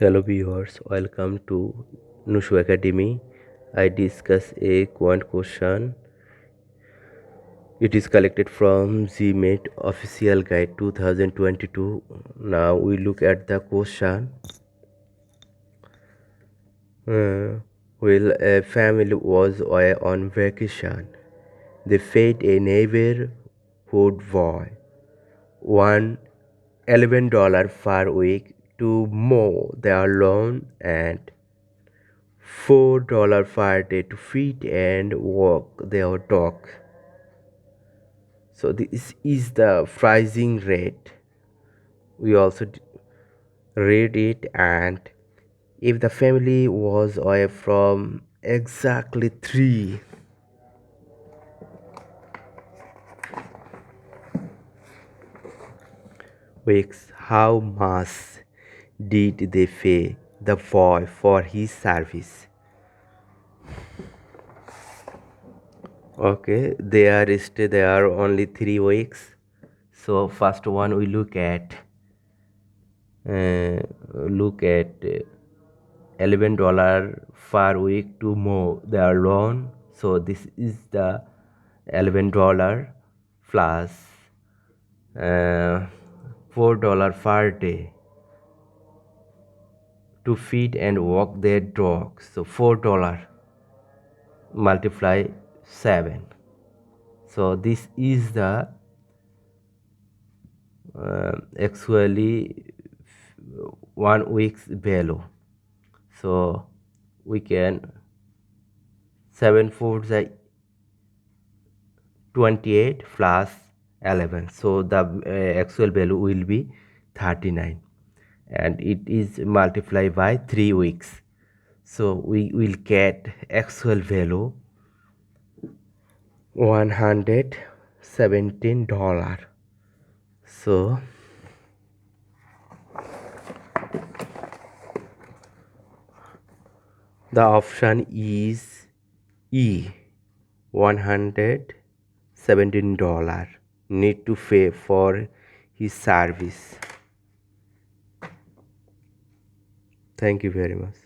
Hello viewers, welcome to Nushu Academy. I discuss a quant question. It is collected from GMAT official guide 2022. Now we look at the question. While a family was away on vacation, they paid a neighborhood boy one $11 per week to mow their lawn and $4 per day to feed and walk their dog. So this is the pricing rate. We also read it, and if the family was away from exactly 3 weeks, how much did they pay the boy for his service? Okay, there are only 3 weeks. So first one we uh, look at $11 per week to mow their lawn. So this is the $11 plus uh, $4 per day to feed and walk their dog. So $4 multiply 7. So this is the actually 1 week's value. So we can 7 foods are 28 plus 11, so the actual value will be 39, and it is multiplied by 3 weeks, so we will get actual value $117. So the option is E, $117 need to pay for his service. Thank you very much.